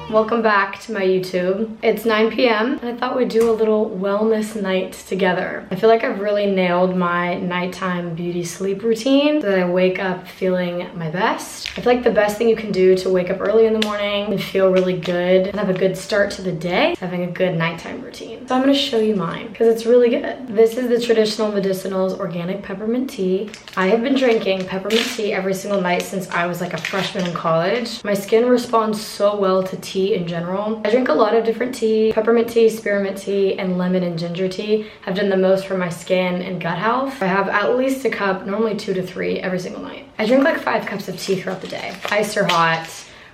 Welcome back to my YouTube. It's 9 p.m. and I thought we'd do a little wellness night together. I feel like I've really nailed my nighttime beauty sleep routine so that I wake up feeling my best. I feel like the best thing you can do to wake up early in the morning and feel really good and have a good start to the day is having a good nighttime routine. So I'm gonna show you mine because it's really good. This is the Traditional Medicinals Organic Peppermint Tea. I have been drinking peppermint tea every single night since I was like a freshman in college. My skin responds so well to tea in general. I drink a lot of different tea. Peppermint tea, spearmint tea, and lemon and ginger tea have done the most for my skin and gut health. I have at least a cup, normally 2 to 3 every single night. I drink like 5 cups of tea throughout the day. Iced or hot,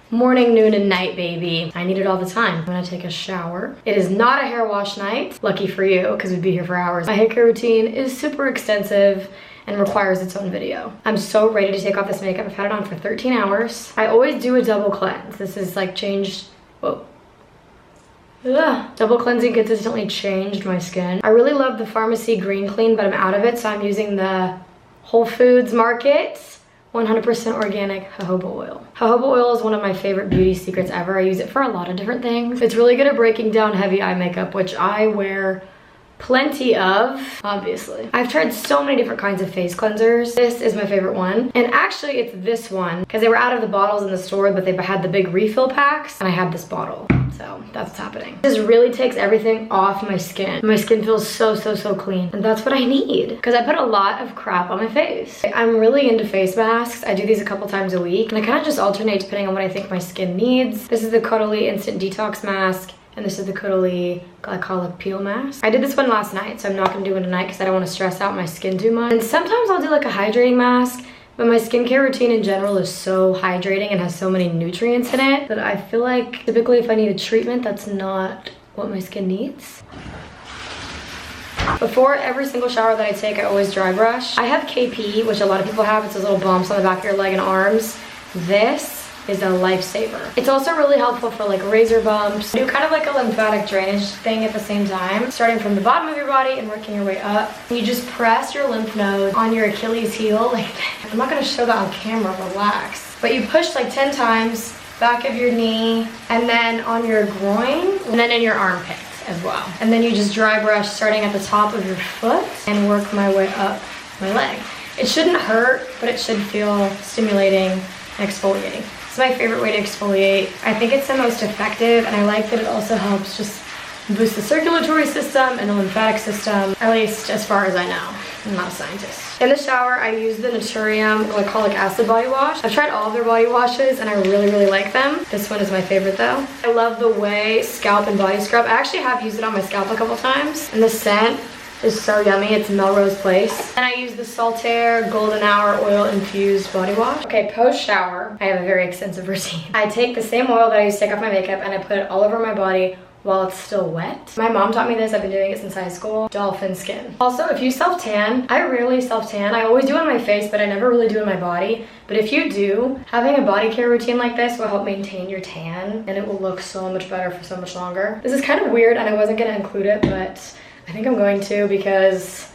morning, noon, and night, baby. I need it all the time. I'm gonna take a shower. It is not a hair wash night. Lucky for you, because we'd be here for hours. My hair care routine is super extensive and requires its own video. I'm so ready to take off this makeup. I've had it on for 13 hours. I always do a double cleanse. This is like changed, whoa. Ugh. Double cleansing consistently changed my skin. I really love the Pharmacy Green Clean, but I'm out of it, so I'm using the Whole Foods Market 100% organic jojoba oil. Jojoba oil is one of my favorite beauty secrets ever. I use it for a lot of different things. It's really good at breaking down heavy eye makeup, which I wear plenty of, obviously. I've tried so many different kinds of face cleansers. This is my favorite one. And actually it's this one, because they were out of the bottles in the store, but they had the big refill packs, and I had this bottle. So that's what's happening. This really takes everything off my skin. My skin feels so clean. And that's what I need, because I put a lot of crap on my face. I'm really into face masks. I do these a couple times a week, and I kind of just alternate depending on what I think my skin needs. This is the Caudalie Instant Detox Mask, and this is the Caudalie Glycolic Peel Mask. I did this one last night, so I'm not gonna do one tonight because I don't want to stress out my skin too much. And sometimes I'll do like a hydrating mask, but my skincare routine in general is so hydrating and has so many nutrients in it that I feel like typically if I need a treatment, that's not what my skin needs. Before every single shower that I take, I always dry brush. I have KP, which a lot of people have. It's those little bumps on the back of your leg and arms. This is a lifesaver. It's also really helpful for like razor bumps. Do kind of like a lymphatic drainage thing at the same time, starting from the bottom of your body and working your way up. You just press your lymph nodes on your Achilles heel. Like, I'm not gonna show that on camera, relax. But you push like 10 times, back of your knee, and then on your groin, and then in your armpits as well. And then you just dry brush starting at the top of your foot and work my way up my leg. It shouldn't hurt, but it should feel stimulating and exfoliating. It's my favorite way to exfoliate. I think it's the most effective, and I like that it also helps just boost the circulatory system and the lymphatic system, at least as far as I know. I'm not a scientist. In the shower, I use the Naturium Glycolic Acid Body Wash. I've tried all of their body washes, and I really like them. This one is my favorite though. I love the Way Scalp and Body Scrub. I actually have used it on my scalp a couple times, and the scent is so yummy. It's Melrose Place. And I use the Saltaire Golden Hour Oil Infused Body Wash. Okay, post-shower, I have a very extensive routine. I take the same oil that I use to take off my makeup and I put it all over my body while it's still wet. My mom taught me this. I've been doing it since high school. Dolphin skin. Also, if you self-tan, I rarely self-tan. I always do on my face, but I never really do on my body. But if you do, having a body care routine like this will help maintain your tan, and it will look so much better for so much longer. This is kind of weird, and I wasn't gonna include it, but I think I'm going to because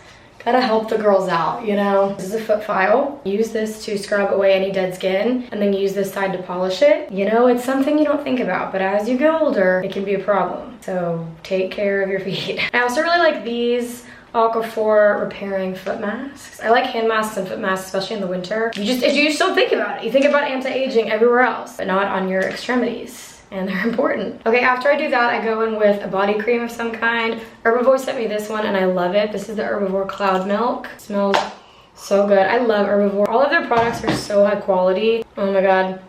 gotta help the girls out, you know? This is a foot file. Use this to scrub away any dead skin, and then use this side to polish it. You know, it's something you don't think about, but as you get older, it can be a problem. So take care of your feet. I also really like these Aquaphor repairing foot masks. I like hand masks and foot masks, especially in the winter. You just don't think about it. You think about anti-aging everywhere else, but not on your extremities. And they're important. Okay, after I do that, I go in with a body cream of some kind. Herbivore sent me this one and I love it. This is the Herbivore Cloud Milk. It smells so good. I love Herbivore. All of their products are so high quality. Oh my god.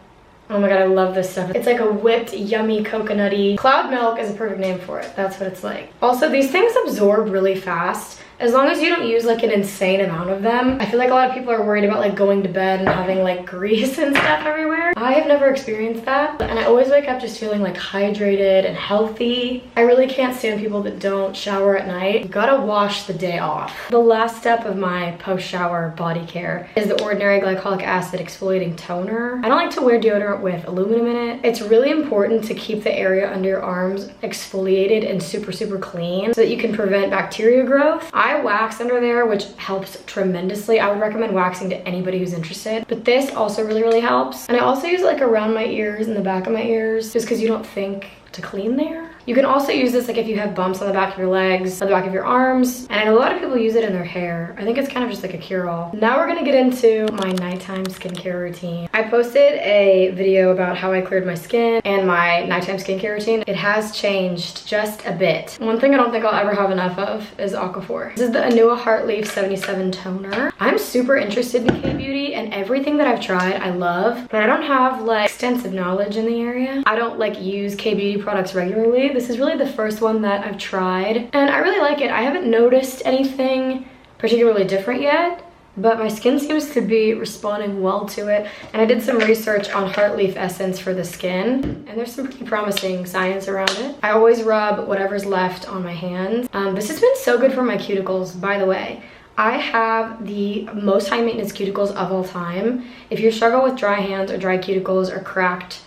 Oh my god, I love this stuff. It's like a whipped, yummy, coconutty. Cloud Milk is a perfect name for it. That's what it's like. Also, these things absorb really fast. As long as you don't use like an insane amount of them. I feel like a lot of people are worried about like going to bed and having like grease and stuff everywhere. I have never experienced that, and I always wake up just feeling like hydrated and healthy. I really can't stand people that don't shower at night. You gotta wash the day off. The last step of my post-shower body care is the Ordinary Glycolic Acid Exfoliating Toner. I don't like to wear deodorant with aluminum in it. It's really important to keep the area under your arms exfoliated and super clean so that you can prevent bacteria growth. I I wax under there, which helps tremendously. I would recommend waxing to anybody who's interested. But this also really helps. And I also use it like around my ears and the back of my ears, just because you don't think to clean there. You can also use this like if you have bumps on the back of your legs, on the back of your arms. And I know a lot of people use it in their hair. I think it's kind of just like a cure-all. Now we're gonna get into my nighttime skincare routine. I posted a video about how I cleared my skin and my nighttime skincare routine. It has changed just a bit. One thing I don't think I'll ever have enough of is Aquaphor. This is the Anua Heartleaf 77 toner. I'm super interested in K-beauty, and everything that I've tried I love, but I don't have like extensive knowledge in the area. I don't like use K-beauty products regularly. This is really the first one that I've tried, and I really like it. I haven't noticed anything particularly different yet, but my skin seems to be responding well to it. And I did some research on Heartleaf essence for the skin, and there's some pretty promising science around it. I always rub whatever's left on my hands. This has been so good for my cuticles, by the way. I have the most high maintenance cuticles of all time. If you struggle with dry hands or dry cuticles or cracked,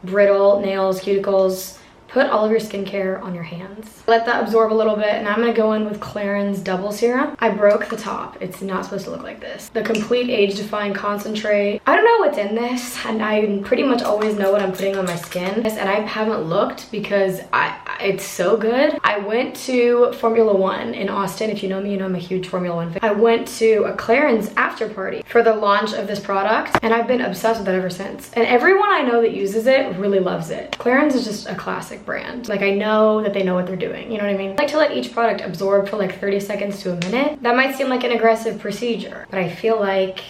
brittle nails, cuticles, put all of your skincare on your hands. Let that absorb a little bit, and I'm gonna go in with Clarins Double Serum. I broke the top. It's not supposed to look like this. The Complete Age Defying Concentrate. I don't know what's in this, and I pretty much always know what I'm putting on my skin, and I haven't looked because it's so good. I went to Formula One in Austin. If you know me, you know I'm a huge Formula One fan. I went to a Clarins after party for the launch of this product, and I've been obsessed with it ever since. And everyone I know that uses it really loves it. Clarins is just a classic brand. Like, I know that they know what they're doing, you know what I mean? I like to let each product absorb for like 30 seconds to a minute. That might seem like an aggressive procedure, but I feel like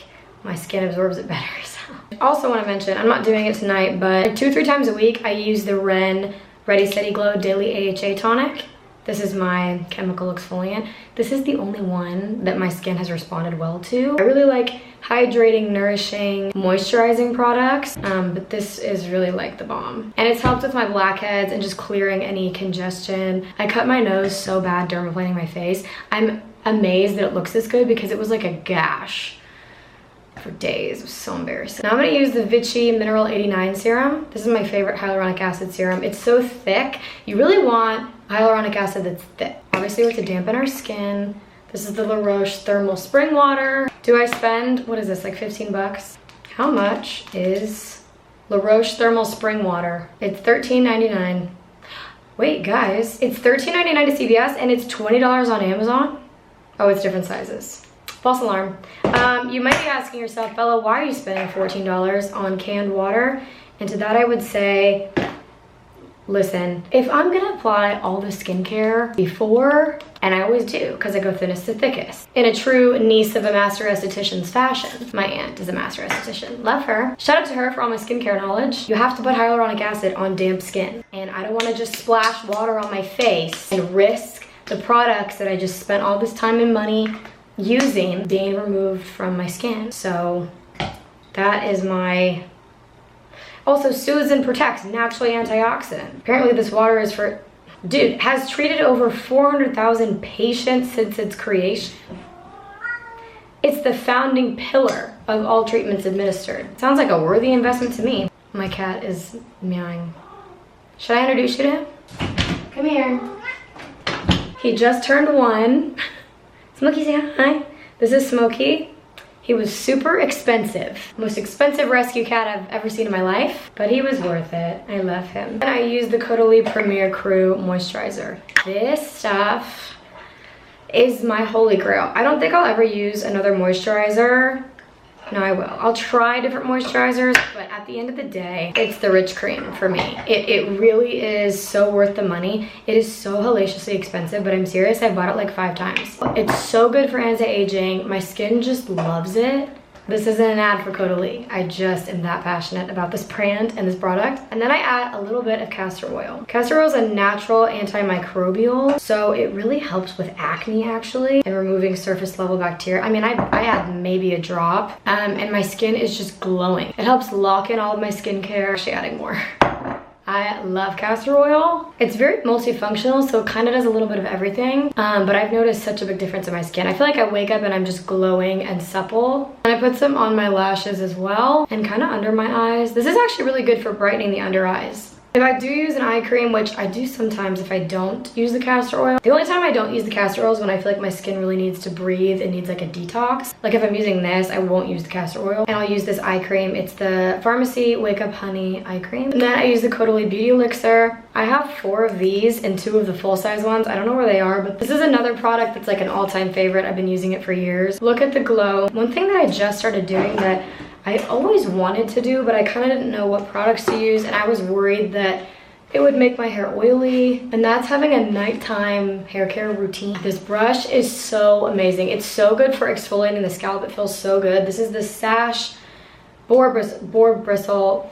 my skin absorbs it better. So I also want to mention, I'm not doing it tonight, but 2 or 3 times a week I use the Ren Ready Steady Glow Daily AHA Tonic. This is my chemical exfoliant. This is the only one that my skin has responded well to. I really like hydrating, nourishing, moisturizing products, but this is really like the bomb. And it's helped with my blackheads and just clearing any congestion. I cut my nose so bad dermaplaning my face. I'm amazed that it looks this good because it was like a gash for days. It was so embarrassing. Now I'm gonna use the Vichy Mineral 89 serum. This is my favorite hyaluronic acid serum. It's so thick. You really want hyaluronic acid that's thick. Obviously we have to dampen our skin. This is the La Roche Thermal Spring Water. Do I spend, what is this, like 15 bucks? How much is La Roche Thermal Spring Water? It's $13.99. Wait, guys, it's $13.99 to CVS and it's $20 on Amazon? Oh, it's different sizes. False alarm. You might be asking yourself, Bella, why are you spending $14 on canned water? And to that I would say, listen, if I'm gonna apply all the skincare before, and I always do, because I go thinnest to thickest, in a true niece of a master esthetician's fashion. My aunt is a master esthetician. Love her. Shout out to her for all my skincare knowledge. You have to put hyaluronic acid on damp skin. And I don't want to just splash water on my face and risk the products that I just spent all this time and money using being removed from my skin. So that is my... Also, Susan Protects, naturally antioxidant. Apparently this water is for... Dude, has treated over 400,000 patients since its creation. It's the founding pillar of all treatments administered. Sounds like a worthy investment to me. My cat is meowing. Should I introduce you to him? Come here. He just turned 1. Smokey, say hi. This is Smokey. He was super expensive. Most expensive rescue cat I've ever seen in my life, but he was worth it. I love him. And I use the Caudalie Premier Crew Moisturizer. This stuff is my holy grail. I don't think I'll ever use another moisturizer. No, I will. I'll try different moisturizers, but at the end of the day, it's the Rich Cream for me. It really is so worth the money. It is so hellaciously expensive, but I'm serious, I bought it like 5 times. It's so good for anti-aging. My skin just loves it. This isn't an ad for Caudalie. I just am that passionate about this brand and this product. And then I add a little bit of castor oil. Castor oil is a natural antimicrobial, so it really helps with acne actually and removing surface level bacteria. I mean, I add maybe a drop and my skin is just glowing. It helps lock in all of my skincare. Actually adding more. I love castor oil. It's very multifunctional, so it kind of does a little bit of everything, but I've noticed such a big difference in my skin. I feel like I wake up and I'm just glowing and supple. And I put some on my lashes as well and kind of under my eyes. This is actually really good for brightening the under eyes. If I do use an eye cream, which I do sometimes if I don't use the castor oil, the only time I don't use the castor oil is when I feel like my skin really needs to breathe and needs like a detox. Like if I'm using this, I won't use the castor oil, and I'll use this eye cream. It's the Pharmacy Wake Up Honey eye cream. And then I use the Caudalie Beauty Elixir. I have 4 of these and 2 of the full-size ones. I don't know where they are, but this is another product that's like an all-time favorite. I've been using it for years. Look at the glow. One thing that I just started doing that I always wanted to do, but I kind of didn't know what products to use, and I was worried that it would make my hair oily, and that's having a nighttime hair care routine. This brush is so amazing. It's so good for exfoliating the scalp. It feels so good. This is the Sash boar bristle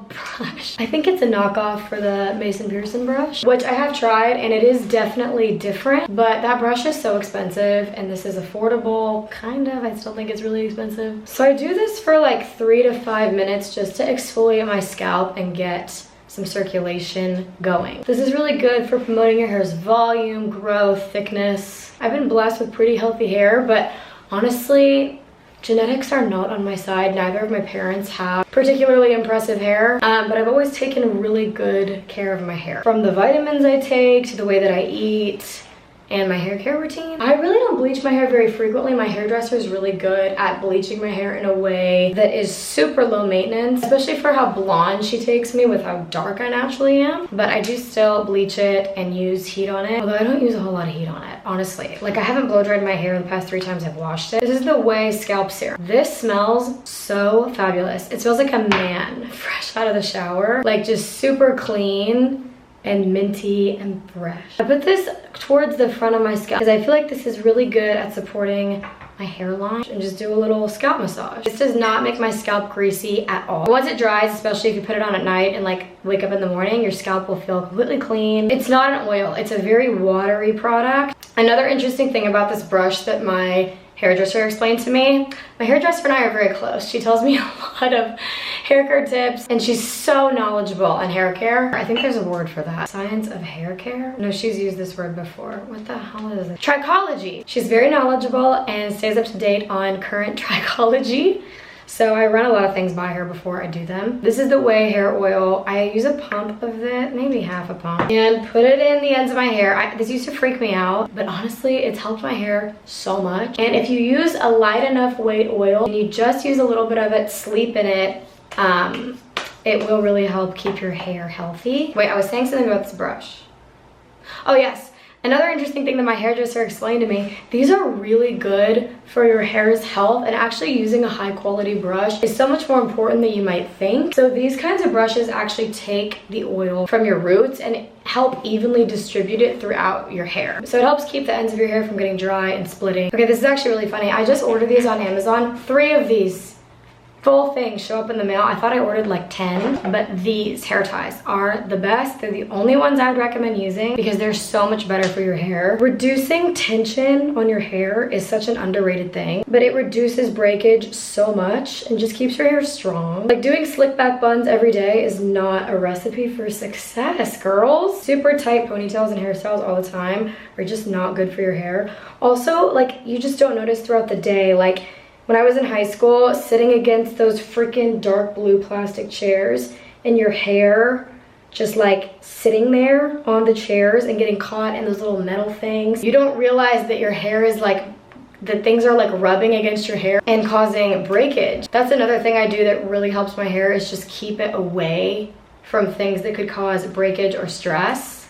brush. I think it's a knockoff for the Mason Pearson brush, which I have tried, and it is definitely different, but that brush is so expensive, and this is affordable, kind of. I still think it's really expensive. So I do this for like 3 to 5 minutes just to exfoliate my scalp and get some circulation going. This is really good for promoting your hair's volume, growth, thickness. I've been blessed with pretty healthy hair, but honestly, genetics are not on my side. Neither of my parents have particularly impressive hair, but I've always taken really good care of my hair. From the vitamins I take to the way that I eat and my hair care routine. I really don't bleach my hair very frequently. My hairdresser is really good at bleaching my hair in a way that is super low maintenance, especially for how blonde she takes me with how dark I naturally am. But I do still bleach it and use heat on it, although I don't use a whole lot of heat on it, honestly. Like I haven't blow dried my hair the past 3 times I've washed it. This is the Way Scalp Serum. This smells so fabulous. It smells like a man fresh out of the shower, like just super clean and minty and fresh. I put this towards the front of my scalp because I feel like this is really good at supporting my hairline, and just do a little scalp massage. This does not make my scalp greasy at all. Once it dries, especially if you put it on at night and like wake up in the morning, your scalp will feel completely clean. It's not an oil, it's a very watery product. Another interesting thing about this brush that my hairdresser explained to me, my hairdresser and I are very close. She tells me a lot of hair care tips, and she's so knowledgeable on hair care. I think there's a word for that. Science of hair care? No, she's used this word before. What the hell is it? Trichology. She's very knowledgeable and stays up to date on current trichology. So I run a lot of things by her before I do them. This is the Way hair oil. I use a pump of it, maybe half a pump, and put it in the ends of my hair. This used to freak me out, but honestly, it's helped my hair so much. And if you use a light enough weight oil and you just use a little bit of it, sleep in it, it will really help keep your hair healthy. Wait, I was saying something about this brush. Oh yes. Another interesting thing that my hairdresser explained to me, these are really good for your hair's health, and actually using a high quality brush is so much more important than you might think. So these kinds of brushes actually take the oil from your roots and help evenly distribute it throughout your hair. So it helps keep the ends of your hair from getting dry and splitting. Okay, this is actually really funny. I just ordered these on Amazon. 3 of these full things show up in the mail. I thought I ordered like 10, but these hair ties are the best. They're the only ones I'd recommend using because they're so much better for your hair. Reducing tension on your hair is such an underrated thing, but it reduces breakage so much and just keeps your hair strong. Like doing slick back buns every day is not a recipe for success, girls. Super tight ponytails and hairstyles all the time are just not good for your hair. Also, like you just don't notice throughout the day, like when I was in high school, sitting against those freaking dark blue plastic chairs and your hair just like sitting there on the chairs and getting caught in those little metal things. You don't realize that your hair is like, that things are like rubbing against your hair and causing breakage. That's another thing I do that really helps my hair, is just keep it away from things that could cause breakage or stress.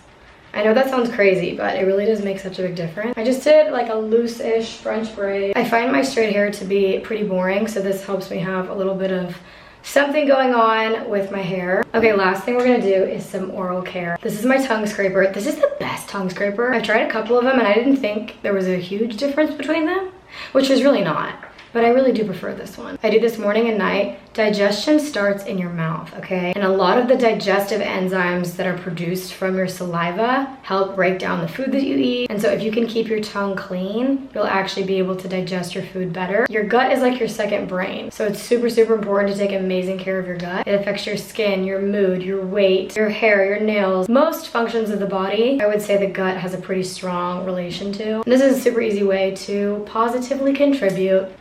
I know that sounds crazy, but it really does make such a big difference. I just did like a loose-ish French braid. I find my straight hair to be pretty boring, so this helps me have a little bit of something going on with my hair. Okay, last thing we're gonna do is some oral care. This is my tongue scraper. This is the best tongue scraper. I've tried a couple of them and I didn't think there was a huge difference between them, which is really not. But I really do prefer this one. I do this morning and night. Digestion starts in your mouth, okay? And a lot of the digestive enzymes that are produced from your saliva help break down the food that you eat. And so if you can keep your tongue clean, you'll actually be able to digest your food better. Your gut is like your second brain. So it's super, super important to take amazing care of your gut. It affects your skin, your mood, your weight, your hair, your nails. Most functions of the body, I would say the gut has a pretty strong relation to. And this is a super easy way to positively contribute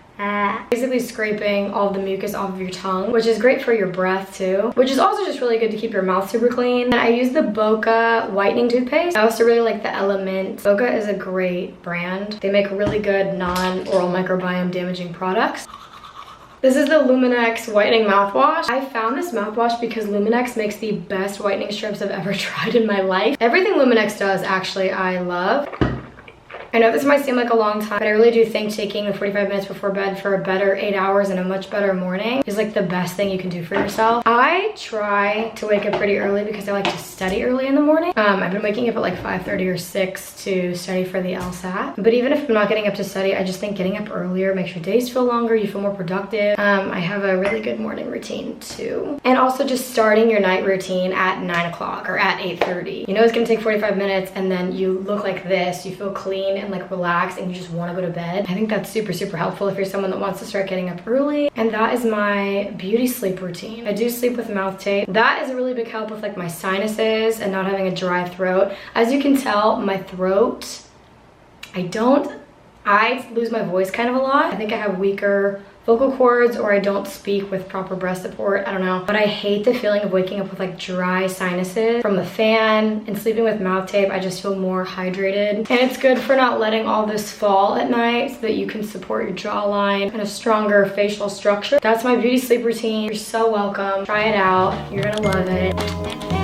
Basically scraping all the mucus off of your tongue, which is great for your breath too, which is also just really good to keep your mouth super clean. And I use the Boca whitening toothpaste. I also really like the Element. Boca is a great brand. They make really good non-oral microbiome damaging products. This is the Luminex whitening mouthwash. I found this mouthwash because Luminex makes the best whitening strips I've ever tried in my life. Everything Luminex does, actually, I love. I know this might seem like a long time, but I really do think taking the 45 minutes before bed for a better 8 hours and a much better morning is like the best thing you can do for yourself. I try to wake up pretty early because I like to study early in the morning. I've been waking up at like 5:30 or 6 to study for the LSAT. But even if I'm not getting up to study, I just think getting up earlier makes your days feel longer, you feel more productive. I have a really good morning routine too. And also just starting your night routine at 9 o'clock or at 8:30. You know it's gonna take 45 minutes and then you look like this, you feel clean and like relaxed and you just want to go to bed. I think that's super helpful if you're someone that wants to start getting up early. And that is my beauty sleep routine. I do sleep with mouth tape. That is a really big help with like my sinuses and not having a dry throat. As you can tell, my throat, I lose my voice kind of a lot. I think I have weaker vocal cords or I don't speak with proper breath support. I don't know. But I hate the feeling of waking up with like dry sinuses from the fan, and sleeping with mouth tape, I just feel more hydrated. And it's good for not letting all this fall at night so that you can support your jawline and a stronger facial structure. That's my beauty sleep routine. You're so welcome. Try it out. You're gonna love it.